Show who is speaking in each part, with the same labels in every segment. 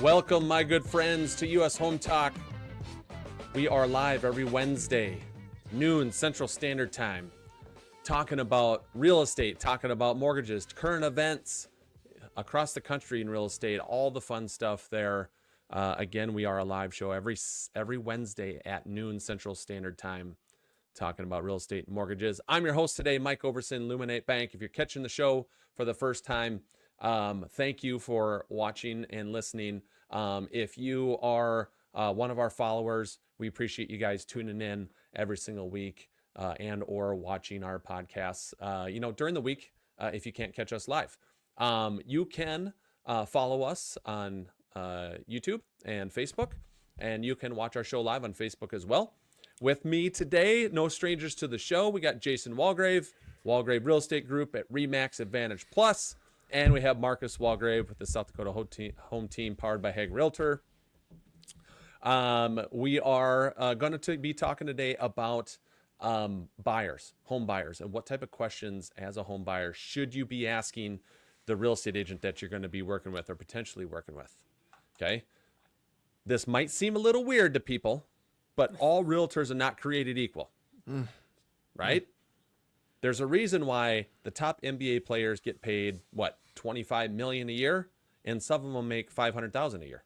Speaker 1: Welcome, my good friends, to US Home Talk. We are live every Wednesday, noon Central Standard Time, talking about real estate, talking about mortgages, current events across the country in real estate, all the fun stuff there. Again, we are a live show every Wednesday at noon Central Standard Time, talking about real estate and mortgages. I'm your host today, Mike Overson, Luminate Bank. If you're catching the show for the first time, thank you for watching and listening. If you are one of our followers, we appreciate you guys tuning in every single week and or watching our podcasts, during the week if you can't catch us live. You can follow us on YouTube and Facebook, and you can watch our show live on Facebook as well. With me today, no strangers to the show, we got Jason Walgrave Real Estate Group at RE/MAX Advantage Plus, and we have Marcus Walgrave with the South Dakota Home Team powered by Hague Realtor. We are going to be talking today about home buyers, and what type of questions as a home buyer should you be asking the real estate agent that you're going to be working with or potentially working with. Okay. This might seem a little weird to people, but all realtors are not created equal, right? There's a reason why the top NBA players get paid, $25 million a year, and some of them make $500,000 a year,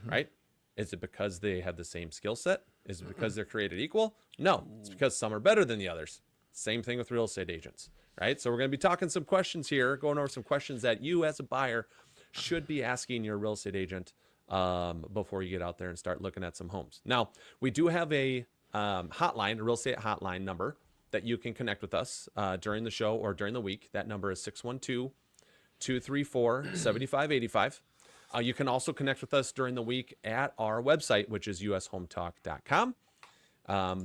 Speaker 1: right? Is it because they have the same skill set? Is it because they're created equal? No, it's because some are better than the others. Same thing with real estate agents, right? So we're going to be talking some questions here, going over some questions that you as a buyer should be asking your real estate agent before you get out there and start looking at some homes. Now, we do have a hotline, a real estate hotline number that you can connect with us during the show or during the week. That number is 612-234-7585. You can also connect with us during the week at our website, which is ushometalk.com.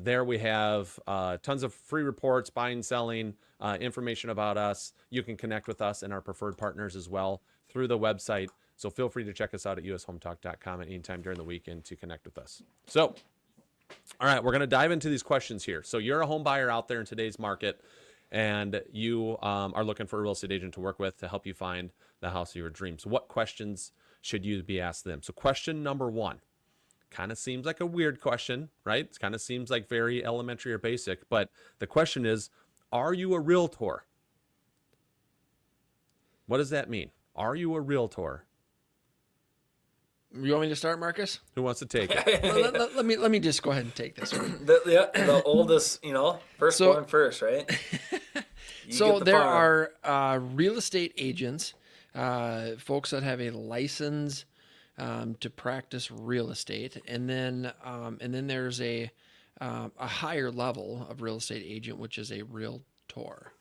Speaker 1: There we have tons of free reports, buying, selling, information about us. You can connect with us and our preferred partners as well through the website. So feel free to check us out at ushometalk.com at any time during the weekend to connect with us. So, all right, we're going to dive into these questions here. So you're a home buyer out there in today's market, and you are looking for a real estate agent to work with to help you find the house of your dreams. What questions should you be asked them? So question number one kind of seems like a weird question, right? It kind of seems like very elementary or basic, but the question is, are you a realtor? What does that mean? Are you a realtor?
Speaker 2: You want me to start, Marcus?
Speaker 1: Who wants to take it?
Speaker 2: Well, let me just go ahead and take this one.
Speaker 3: The oldest, going first, right?
Speaker 2: So there are real estate agents, folks that have a license to practice real estate, and then there's a higher level of real estate agent, which is a realtor.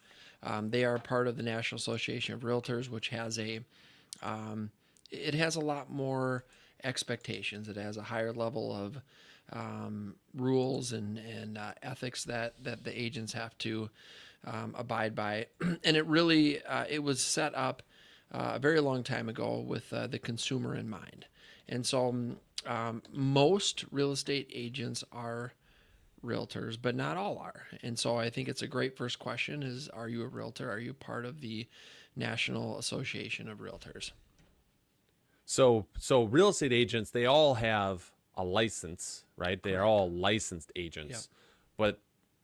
Speaker 2: They are part of the National Association of Realtors, which has it has a lot more expectations. It has a higher level of rules and ethics that the agents have to abide by. And it really it was set up a very long time ago with the consumer in mind. And so most real estate agents are realtors, but not all are. And so I think it's a great first question is, are you a realtor? Are you part of the National Association of Realtors?
Speaker 1: So real estate agents, they all have a license, right? They are all licensed agents. Yep. But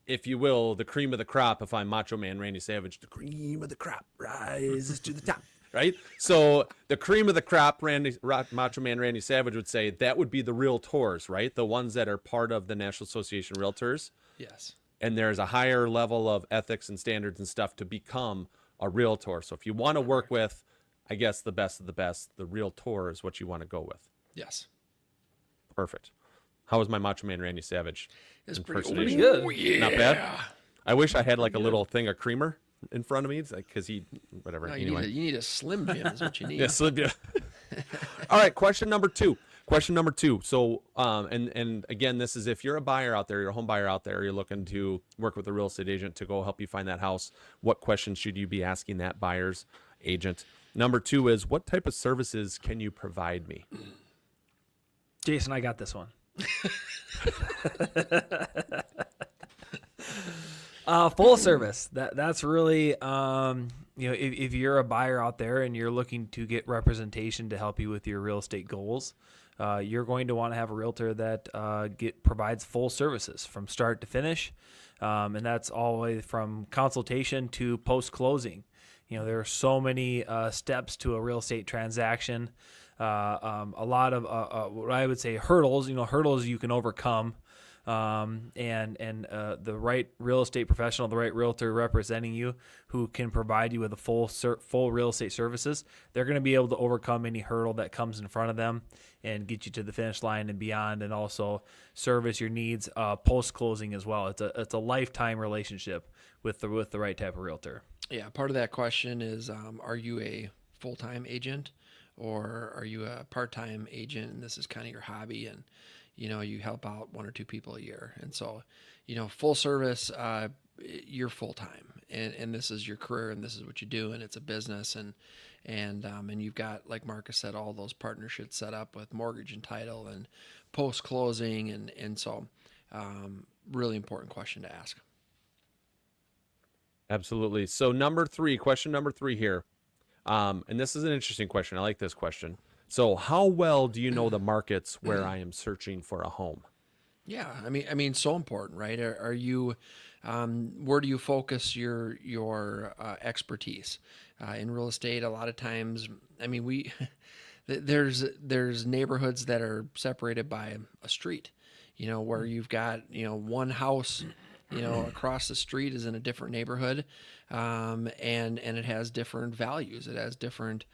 Speaker 1: if you will, the cream of the crop, if I'm Macho Man Randy Savage, the cream of the crop rises to the top, right? So the cream of the crop, Macho Man Randy Savage would say that would be the realtors, right? The ones that are part of the National Association of Realtors.
Speaker 2: Yes.
Speaker 1: And there's a higher level of ethics and standards and stuff to become a realtor. So if you want to work with, I guess, the best of the best, the realtor is what you want to go with.
Speaker 2: Yes.
Speaker 1: Perfect. How was my Macho Man Randy Savage
Speaker 3: pretty good.
Speaker 2: Oh, yeah.
Speaker 1: Not bad. I wish I had like a little thing of creamer in front of me, because whatever.
Speaker 2: No,
Speaker 1: anyway,
Speaker 2: you need a Slim Jim is what you need.
Speaker 1: Yeah, Slim Jim. All right, question number two. So, and again, this is if you're a buyer out there, you're a home buyer out there, you're looking to work with a real estate agent to go help you find that house. What questions should you be asking that buyer's agent? Number two is, what type of services can you provide me?
Speaker 4: Jason, I got this one. Full service. That's really if you're a buyer out there and you're looking to get representation to help you with your real estate goals, you're going to want to have a realtor that provides full services from start to finish. And that's all the way from consultation to post-closing. There are so many steps to a real estate transaction. A lot of what I would say hurdles you can overcome. And the right real estate professional, the right realtor representing you, who can provide you with a full real estate services, they're going to be able to overcome any hurdle that comes in front of them and get you to the finish line and beyond, and also service your needs post closing as well. It's a lifetime relationship with the right type of realtor.
Speaker 2: Yeah, part of that question is, are you a full-time agent or are you a part-time agent, and this is kind of your hobby, and you help out 1 or 2 people a year? And so, full service, you're full-time, and this is your career, and this is what you do, and it's a business, and you've got, like Marcus said, all those partnerships set up with mortgage and title and post-closing, and so really important question to ask.
Speaker 1: Absolutely. So question number 3 here. And this is an interesting question. I like this question. So how well do you know the markets where I am searching for a home?
Speaker 2: Yeah, I mean, so important, right? Are you, where do you focus your expertise in real estate? A lot of times, I mean, there's neighborhoods that are separated by a street, where you've got one house, across the street is in a different neighborhood, and it has different values. It has different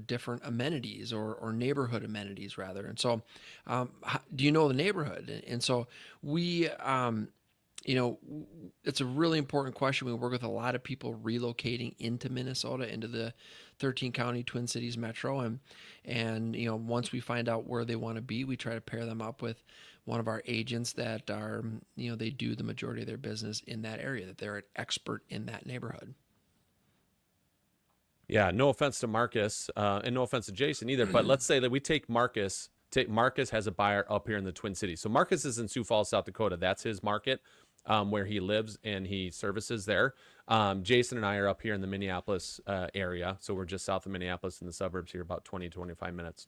Speaker 2: different amenities or neighborhood amenities rather. And so, do you know the neighborhood? And so we, it's a really important question. We work with a lot of people relocating into Minnesota, into the 13 county Twin Cities metro. And once we find out where they want to be, we try to pair them up with one of our agents that are, they do the majority of their business in that area, that they're an expert in that neighborhood.
Speaker 1: Yeah, no offense to Marcus, and no offense to Jason either, but let's say that we take Marcus. Marcus has a buyer up here in the Twin Cities. So Marcus is in Sioux Falls, South Dakota. That's his market, where he lives and he services there. Jason and I are up here in the Minneapolis area. So we're just south of Minneapolis in the suburbs here, about 20, 25 minutes.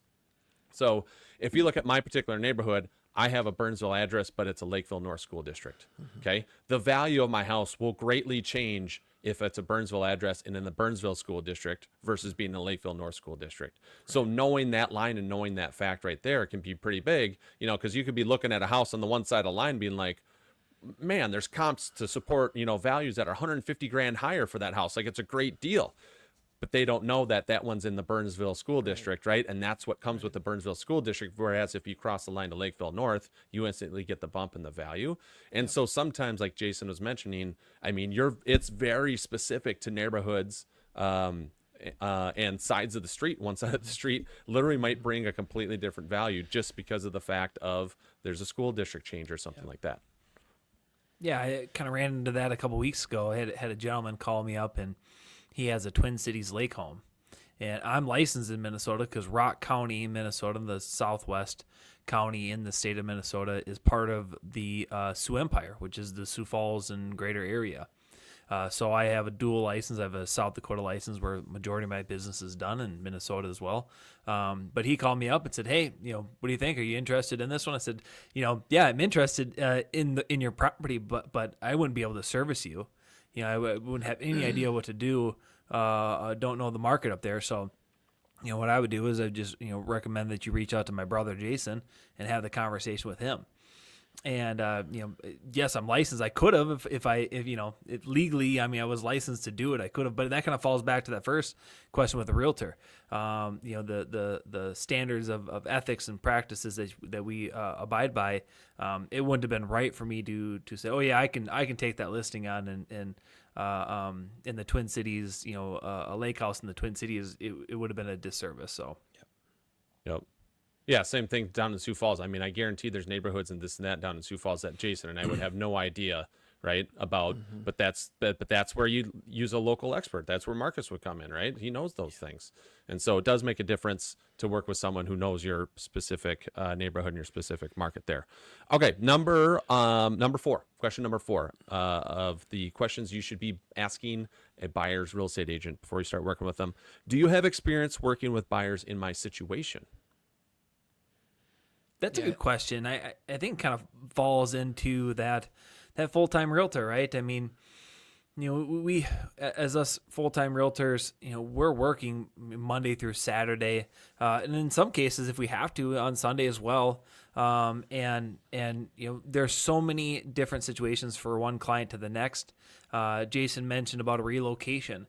Speaker 1: So if you look at my particular neighborhood, I have a Burnsville address, but it's a Lakeville North School District. Okay. The value of my house will greatly change if it's a Burnsville address and in the Burnsville School District versus being in the Lakeville North School District. Right. So knowing that line and knowing that fact right there can be pretty big, because you could be looking at a house on the one side of the line being like, man, there's comps to support, values that are 150 grand higher for that house. Like, it's a great deal. But they don't know that one's in the Burnsville School District, right? And that's what comes with the Burnsville School District. Whereas if you cross the line to Lakeville North, you instantly get the bump in the value. And so sometimes, like Jason was mentioning, I mean, it's very specific to neighborhoods and sides of the street. One side of the street literally might bring a completely different value just because of the fact of there's a school district change or something like that.
Speaker 4: Yeah, I kind of ran into that a couple weeks ago. I had a gentleman call me up, and he has a Twin Cities lake home. And I'm licensed in Minnesota because Rock County, Minnesota, the southwest county in the state of Minnesota, is part of the Sioux Empire, which is the Sioux Falls and greater area. So I have a dual license. I have a South Dakota license where majority of my business is done, in Minnesota as well. But he called me up and said, "Hey, what do you think? Are you interested in this one?" I said, "Yeah, I'm interested in your property, but I wouldn't be able to service you. I wouldn't have any idea what to do. I don't know the market up there. So, what I would do is I just, recommend that you reach out to my brother, Jason, and have the conversation with him." And, yes, I'm licensed. I could have, if legally, I was licensed to do it. I could have, but that kind of falls back to that first question with the realtor. The standards of ethics and practices that we abide by. It wouldn't have been right for me to say, "Oh yeah, I can take that listing on and in the Twin Cities, a lake house in the Twin Cities, it would have been a disservice." So,
Speaker 1: yep. Yeah, same thing down in Sioux Falls. I guarantee there's neighborhoods and this and that down in Sioux Falls that Jason and I would have no idea right? About, but that's where you use a local expert. That's where Marcus would come in, right? He knows those things. And so it does make a difference to work with someone who knows your specific neighborhood and your specific market there. Okay. Number 4, question number 4 of the questions you should be asking a buyer's real estate agent before you start working with them. Do you have experience working with buyers in my situation?
Speaker 4: That's a good question. I think kind of falls into that full-time realtor, right? I mean, we, as us full-time realtors, we're working Monday through Saturday, and in some cases, if we have to, on Sunday as well. And there's so many different situations for one client to the next. Jason mentioned about a relocation.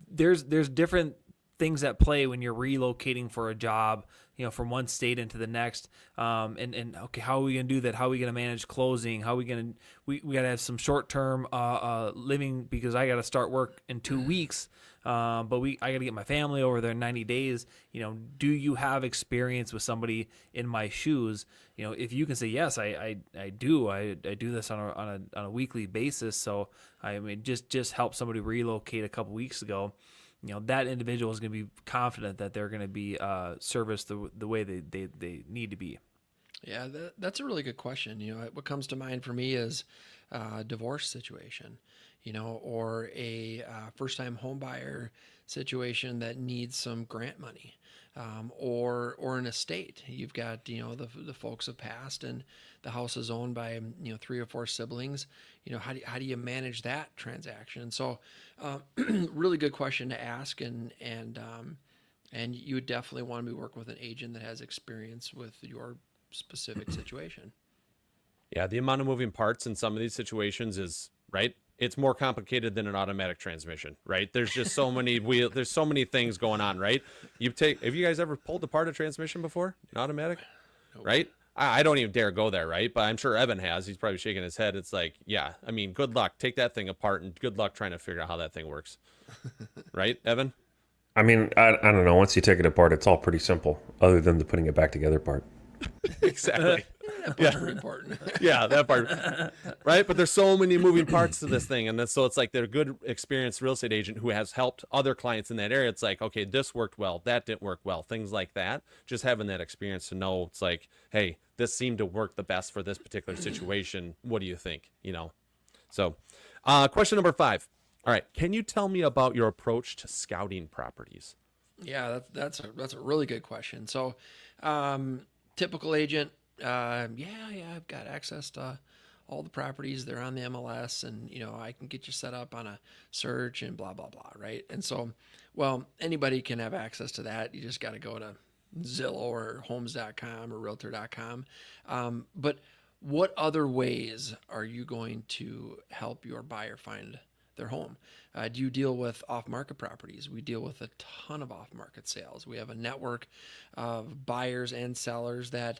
Speaker 4: There's different things at play when you're relocating for a job, from one state into the next. And okay, how are we going to do that? How are we going to manage closing? How are we going to, we got to have some short-term, living because I got to start work in 2 weeks. But I got to get my family over there in 90 days. Do you have experience with somebody in my shoes? If you can say, yes, I do. I do this on a weekly basis. So I mean, just help somebody relocate a couple weeks ago. That individual is going to be confident that they're going to be serviced the way they need to be.
Speaker 2: Yeah, that's a really good question. What comes to mind for me is a divorce situation, or a first-time home buyer situation that needs some grant money, or an estate. You've got, the folks have passed and the house is owned by, 3 or 4 siblings. How do you manage that transaction? So, really good question to ask. And you would definitely want to be working with an agent that has experience with your specific situation.
Speaker 1: Yeah. The amount of moving parts in some of these situations is right. It's more complicated than an automatic transmission, right? There's just so many there's so many things going on, right? Have you guys ever pulled apart a transmission before? An automatic? Nope. Right? I don't even dare go there, right? But I'm sure Evan has. He's probably shaking his head. It's like, yeah, I mean, good luck. Take that thing apart and good luck trying to figure out how that thing works. Right, Evan?
Speaker 5: I mean, I don't know. Once you take it apart, it's all pretty simple, other than the putting it back together part.
Speaker 1: Exactly.
Speaker 2: That part's important.
Speaker 1: Yeah, that part. Right? But there's so many moving parts to this thing. And so it's like they're a good experienced real estate agent who has helped other clients in that area. It's like, okay, this worked well. That didn't work well. Things like that. Just having that experience to know it's like, hey, this seemed to work the best for this particular situation. What do you think? So question number 5. All right. Can you tell me about your approach to scouting properties?
Speaker 2: Yeah, that's a really good question. So, typical agent, I've got access to all the properties. They're on the MLS, and I can get you set up on a search and blah blah blah, right? And so, well, anybody can have access to that. You just got to go to Zillow or Homes.com or Realtor.com. But what other ways are you going to help your buyer find their home? Do you deal with off-market properties? We deal with a ton of off-market sales. We have a network of buyers and sellers that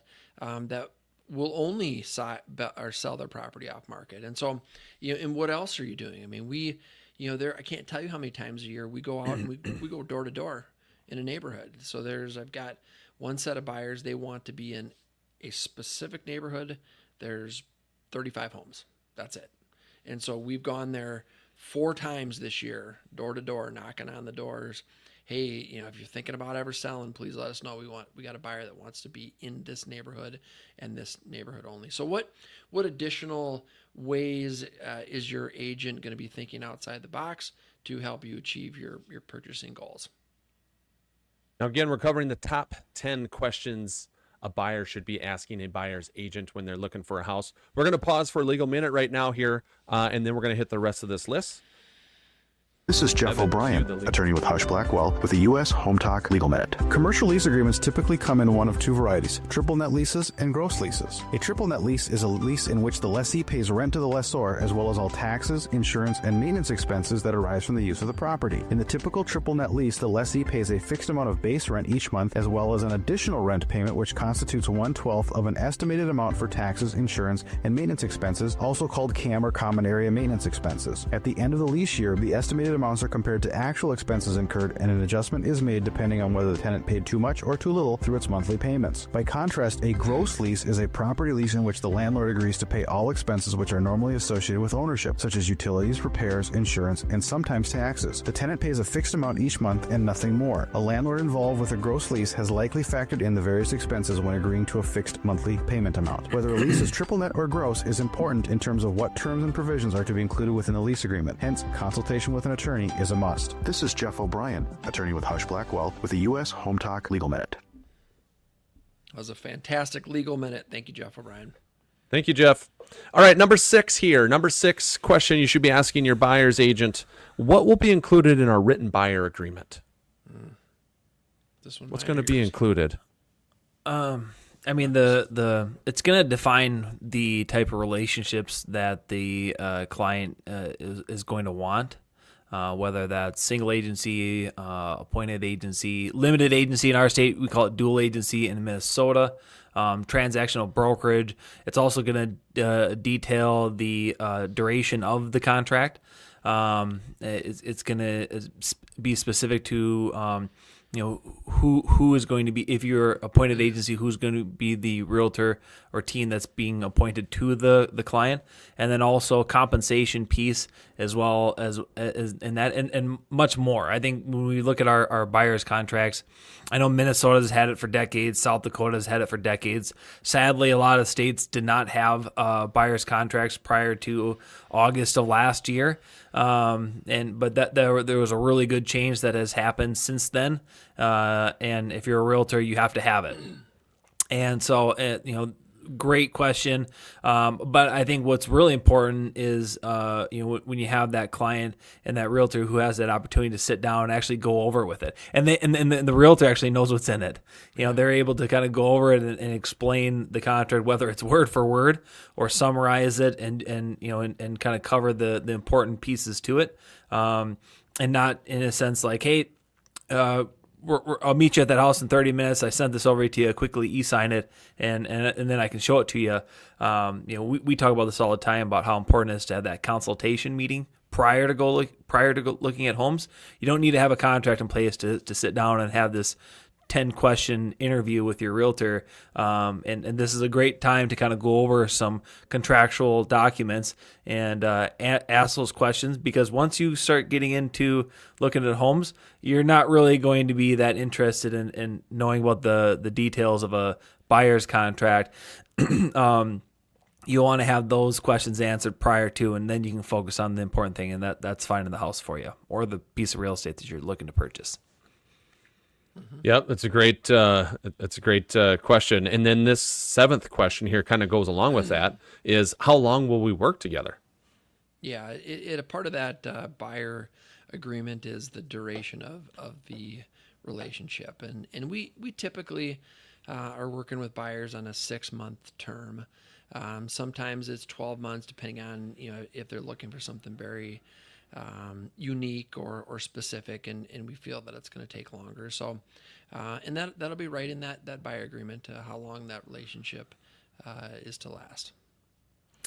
Speaker 2: will only sell their property off-market. And so, and what else are you doing? I mean, I can't tell you how many times a year we go out and we go door to door in a neighborhood. So I've got one set of buyers. They want to be in a specific neighborhood. There's 35 homes. That's it. And so we've gone there 4 times this year, door to door, knocking on the doors. Hey, if you're thinking about ever selling, please let us know. We got a buyer that wants to be in this neighborhood and this neighborhood only. So what additional ways is your agent going to be thinking outside the box to help you achieve your purchasing goals?
Speaker 1: Now, again, we're covering the top 10 questions a buyer should be asking a buyer's agent when they're looking for a house. We're going to pause for a legal minute right now here, and then we're going to hit the rest of this list.
Speaker 6: This is Jeff O'Brien, attorney with Hush Blackwell with the U.S. Home Talk Legal Minute. Commercial lease agreements typically come in one of 2 varieties, triple net leases and gross leases. A triple net lease is a lease in which the lessee pays rent to the lessor as well as all taxes, insurance, and maintenance expenses that arise from the use of the property. In the typical triple net lease, the lessee pays a fixed amount of base rent each month as well as an additional rent payment which constitutes 1/12 of an estimated amount for taxes, insurance, and maintenance expenses, also called CAM or common area maintenance expenses. At the end of the lease year, the estimated amounts are compared to actual expenses incurred, and an adjustment is made depending on whether the tenant paid too much or too little through its monthly payments. By contrast, a gross lease is a property lease in which the landlord agrees to pay all expenses which are normally associated with ownership, such as utilities, repairs, insurance, and sometimes taxes. The tenant pays a fixed amount each month and nothing more. A landlord involved with a gross lease has likely factored in the various expenses when agreeing to a fixed monthly payment amount. Whether a lease is triple net or gross is important in terms of what terms and provisions are to be included within the lease agreement. Hence, consultation with an attorney is a must. This is Jeff O'Brien, attorney with Hush Blackwell with the U.S. Home Talk Legal Minute.
Speaker 2: That was a fantastic legal minute. Thank you, Jeff O'Brien.
Speaker 1: Thank you, Jeff. All right, number 6 here. Number 6 question you should be asking your buyer's agent: what will be included in our written buyer agreement?
Speaker 2: This one.
Speaker 1: What's going to be included?
Speaker 4: I mean, the it's going to define the type of relationships that the client is going to want, whether that's single agency, appointed agency, limited agency in our state. We call it dual agency in Minnesota. Transactional brokerage. It's also going to detail the duration of the contract. It's going to be specific to who is going to be, if you're appointed agency, who's going to be the realtor or team that's being appointed to the client, and then also compensation piece as well as and that and much more. I think when we look at our buyers contracts, I know Minnesota's had it for decades, South Dakota's had it for decades. Sadly, a lot of states did not have buyers contracts prior to August of last year. But there was a really good change that has happened since then. And if you're a realtor, you have to have it. And so, great question. But I think what's really important is, when you have that client and that realtor who has that opportunity to sit down and actually go over with it. And the realtor actually knows what's in it. They're able to kind of go over it and explain the contract, whether it's word for word or summarize it and kind of cover the important pieces to it. And not in a sense like, hey, I'll meet you at that house in 30 minutes. I sent this over to you. Quickly e-sign it, and then I can show it to you. We talk about this all the time about how important it is to have that consultation meeting prior to looking at homes. You don't need to have a contract in place to sit down and have this 10-question interview with your realtor. And this is a great time to kind of go over some contractual documents and ask those questions, because once you start getting into looking at homes, you're not really going to be that interested in knowing what the details of a buyer's contract. You want to have those questions answered prior to, and then you can focus on the important thing, and that's finding the house for you or the piece of real estate that you're looking to purchase.
Speaker 1: Yep, that's a great question. And then this 7th question here kind of goes along with that: is how long will we work together?
Speaker 2: Yeah, a part of that buyer agreement is the duration of the relationship, and we typically are working with buyers on a 6-month term. Sometimes it's 12 months, depending on if they're looking for something very unique or specific, and we feel that it's going to take longer. So, and that'll be right in that buyer agreement, how long that relationship is to last.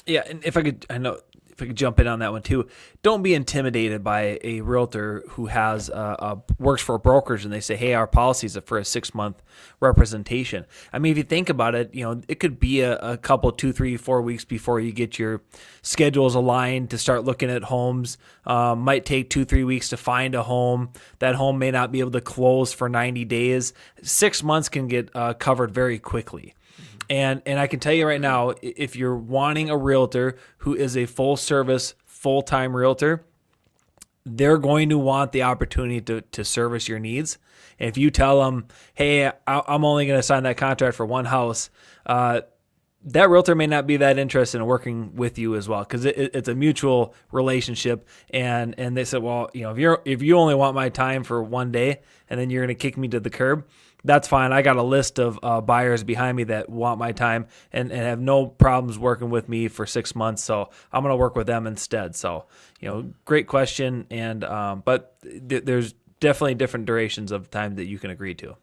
Speaker 4: Yeah, and if I could jump in on that one too, don't be intimidated by a realtor who has works for a brokerage and they say, hey, our policies are for a 6-month representation. I mean, if you think about it, it could be a couple, 2, 3, 4 weeks before you get your schedules aligned to start looking at homes. Might take 2, 3 weeks to find a home. That home may not be able to close for 90 days. 6 months can get covered very quickly. And I can tell you right now, if you're wanting a realtor who is a full-service, full-time realtor, they're going to want the opportunity to service your needs. And if you tell them, hey, I'm only going to sign that contract for one house, that realtor may not be that interested in working with you as well, because it's a mutual relationship. And they said, well, if you only want my time for one day and then you're going to kick me to the curb, that's fine. I got a list of buyers behind me that want my time and have no problems working with me for 6 months. So I'm going to work with them instead. So, great question. And but there's definitely different durations of time that you can agree to.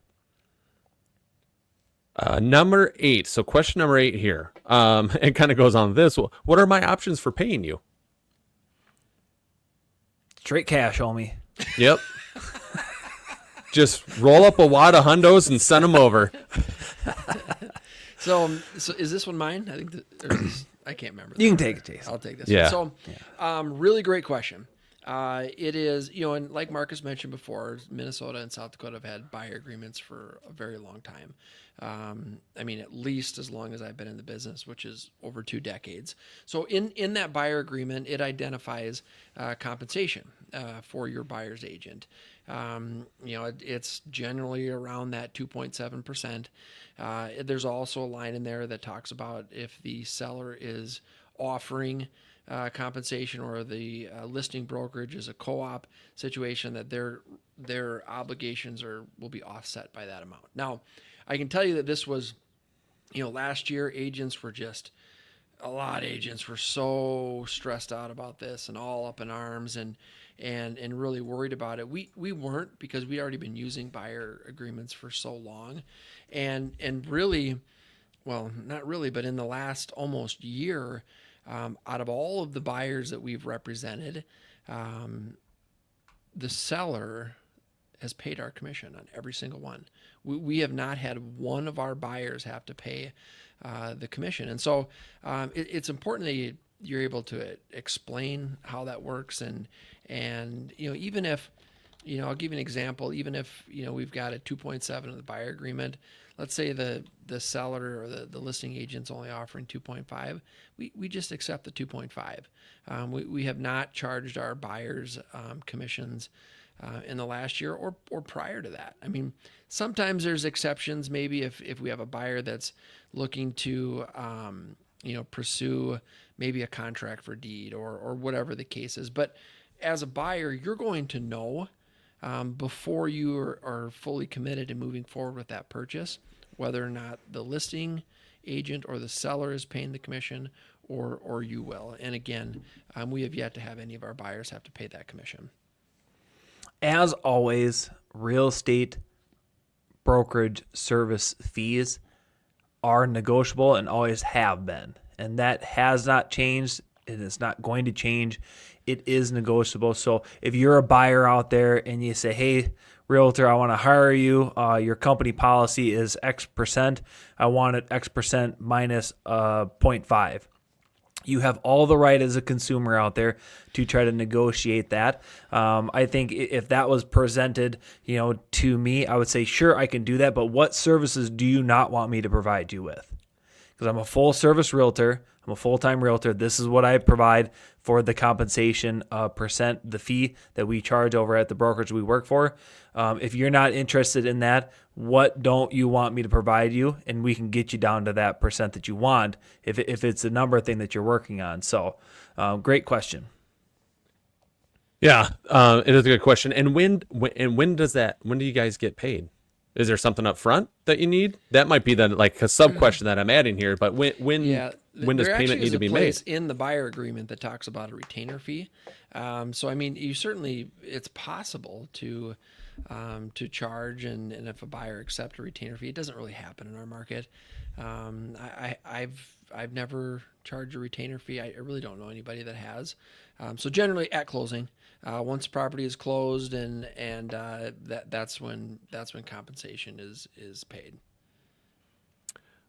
Speaker 1: Number 8. So question number 8 here. It kind of goes on this. Well, what are my options for paying you?
Speaker 4: Straight cash, homie.
Speaker 1: Yep. Just roll up a wad of hundos and send them over.
Speaker 2: So is this one mine? I think I can't remember.
Speaker 4: You can take it, Jason.
Speaker 2: I'll take this.
Speaker 1: Yeah.
Speaker 2: One. So, really great question. It is, and like Marcus mentioned before, Minnesota and South Dakota have had buyer agreements for a very long time. I mean, at least as long as I've been in the business, which is over 2 decades. So in that buyer agreement, it identifies compensation for your buyer's agent. It's generally around that 2.7%. There's also a line in there that talks about if the seller is offering compensation or the listing brokerage is a co-op situation, that their obligations will be offset by that amount. Now, I can tell you that this was, last year a lot of agents were so stressed out about this and all up in arms and really worried about it. We weren't, because we'd already been using buyer agreements for so long, and really, well, not really, but in the last almost year, out of all of the buyers that we've represented, the seller has paid our commission on every single one. We have not had one of our buyers have to pay the commission. And so it's important that you're able to explain how that works. And even if, I'll give you an example, even if, we've got a 2.7 of the buyer agreement, let's say the seller or the listing agent's only offering 2.5, we just accept the 2.5. We have not charged our buyers commissions in the last year or prior to that. I mean, sometimes there's exceptions, maybe if we have a buyer that's looking to, pursue maybe a contract for deed or whatever the case is. But as a buyer, you're going to know before you are fully committed to moving forward with that purchase, whether or not the listing agent or the seller is paying the commission or you will. And again, we have yet to have any of our buyers have to pay that commission.
Speaker 4: As always, real estate brokerage service fees are negotiable and always have been. And that has not changed. It is not going to change. It is negotiable. So if you're a buyer out there and you say, hey, realtor, I want to hire you. Your company policy is X%. I want it X% minus 0.5. You have all the right as a consumer out there to try to negotiate that. I think if that was presented, to me, I would say, sure, I can do that. But what services do you not want me to provide you with? Because I'm a full service realtor. I'm a full-time realtor. This is what I provide for the compensation percent, the fee that we charge over at the brokerage we work for. If you're not interested in that, what don't you want me to provide you? And we can get you down to that percent that you want if it's a number thing that you're working on. So great question.
Speaker 1: Yeah, it is a good question. And when do you guys get paid? Is there something up front that you need? That might be a sub question that I'm adding here. But when does payment need to be made?
Speaker 2: In the buyer agreement that talks about a retainer fee. So I mean, it's possible to charge, and if a buyer accepts a retainer fee, it doesn't really happen in our market. I've never charged a retainer fee. I really don't know anybody that has. So generally at closing, once the property is closed, and that's when compensation is paid.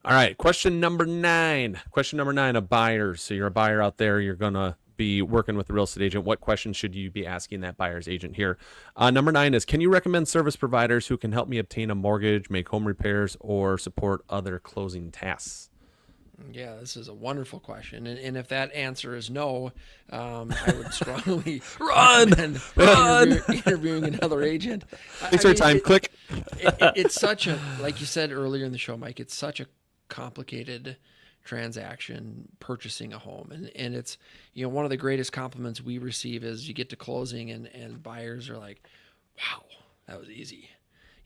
Speaker 1: All right, question number 9. Question number 9 of buyers. So you're a buyer out there. You're gonna be working with a real estate agent. What questions should you be asking that buyer's agent here? Number 9 is, can you recommend service providers who can help me obtain a mortgage, make home repairs, or support other closing tasks?
Speaker 2: Yeah, this is a wonderful question. And if that answer is no, I would strongly recommend interviewing another agent.
Speaker 1: Thanks for your time. Click.
Speaker 2: It's such a, like you said earlier in the show, Mike, it's such a complicated transaction purchasing a home. And it's, one of the greatest compliments we receive is you get to closing and buyers are like, wow, that was easy.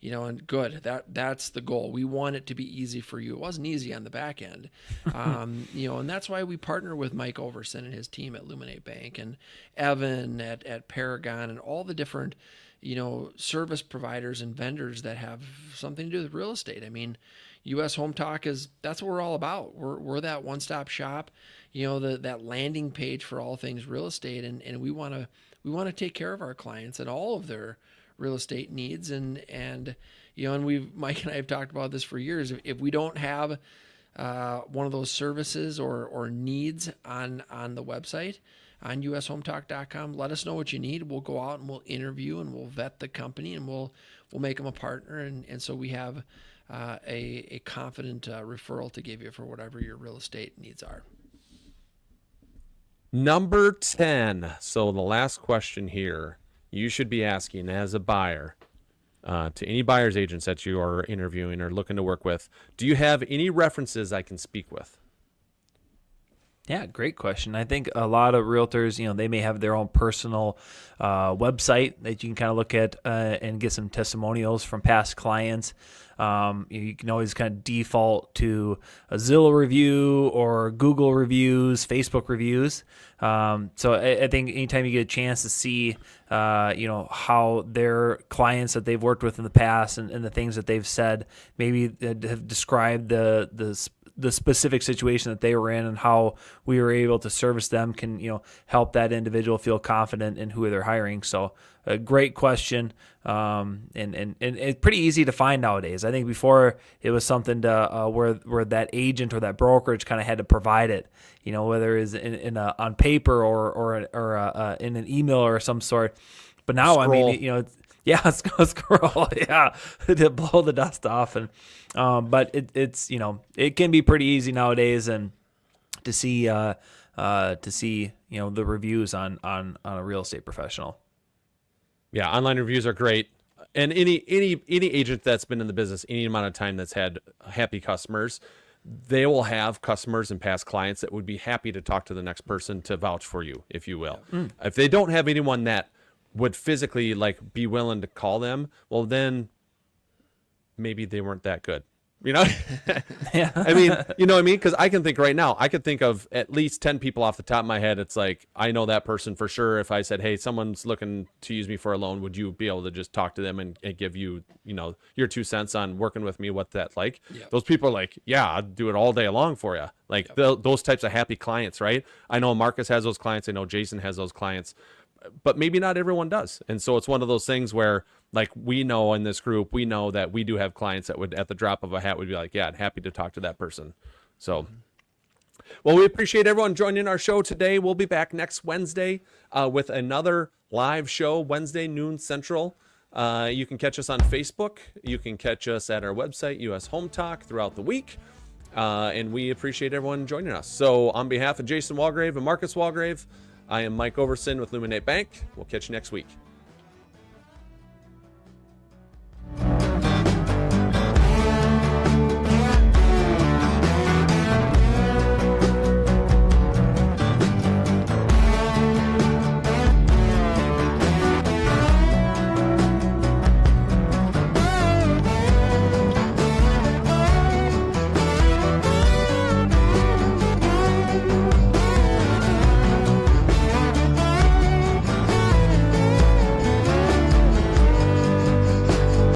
Speaker 2: And good. That's the goal. We want it to be easy for you. It wasn't easy on the back end, and that's why we partner with Mike Overson and his team at Luminate Bank, and Evan at Paragon, and all the different, service providers and vendors that have something to do with real estate. I mean, US Home Talk that's what we're all about. We're that one-stop shop, that landing page for all things real estate, and we want we want to take care of our clients and all of their real estate needs. And Mike and I have talked about this for years. If we don't have one of those services or needs on the website, on ushometalk.com, let us know what you need. We'll go out and we'll interview and we'll vet the company and we'll make them a partner. And so we have a confident referral to give you for whatever your real estate needs are.
Speaker 1: Number 10. So the last question here, you should be asking as a buyer, to any buyer's agents that you are interviewing or looking to work with, do you have any references I can speak with?
Speaker 4: Yeah, great question. I think a lot of realtors, they may have their own personal website that you can kind of look at and get some testimonials from past clients. You can always kind of default to a Zillow review or Google reviews, Facebook reviews. So I think anytime you get a chance to see, how their clients that they've worked with in the past and the things that they've said, maybe have described the specific situation that they were in and how we were able to service them can, help that individual feel confident in who they're hiring. So a great question. And it's pretty easy to find nowadays. I think before it was something to, where that agent or that brokerage kind of had to provide it, whether it's on paper or in an email or some sort. But now,
Speaker 1: Scroll.
Speaker 4: I mean, yeah, let's go scroll. Yeah, to blow the dust off, and but it's it can be pretty easy nowadays, and to see the reviews on a real estate professional.
Speaker 1: Yeah, online reviews are great, and any agent that's been in the business any amount of time that's had happy customers, they will have customers and past clients that would be happy to talk to the next person to vouch for you, if you will. If they don't have anyone that would physically be willing to call them, well, then maybe they weren't that good.
Speaker 4: Yeah.
Speaker 1: I mean, you know what I mean? Because I can think right now, I could think of at least 10 people off the top of my head. It's like, I know that person for sure. If I said, hey, someone's looking to use me for a loan, would you be able to just talk to them and give you, your 2 cents on working with me? What's that like?
Speaker 2: Yep.
Speaker 1: Those people are like, yeah, I'd do it all day long for you. Those types of happy clients, right? I know Marcus has those clients. I know Jason has those clients. But maybe not everyone does. And so it's one of those things where, we know in this group, we know that we do have clients that would, at the drop of a hat, would be like, yeah, I'm happy to talk to that person. So, well, we appreciate everyone joining our show today. We'll be back next Wednesday with another live show, Wednesday, noon Central. You can catch us on Facebook. You can catch us at our website, US Home Talk, throughout the week. And we appreciate everyone joining us. So on behalf of Jason Walgrave and Marcus Walgrave, I am Mike Overson with Luminate Bank. We'll catch you next week.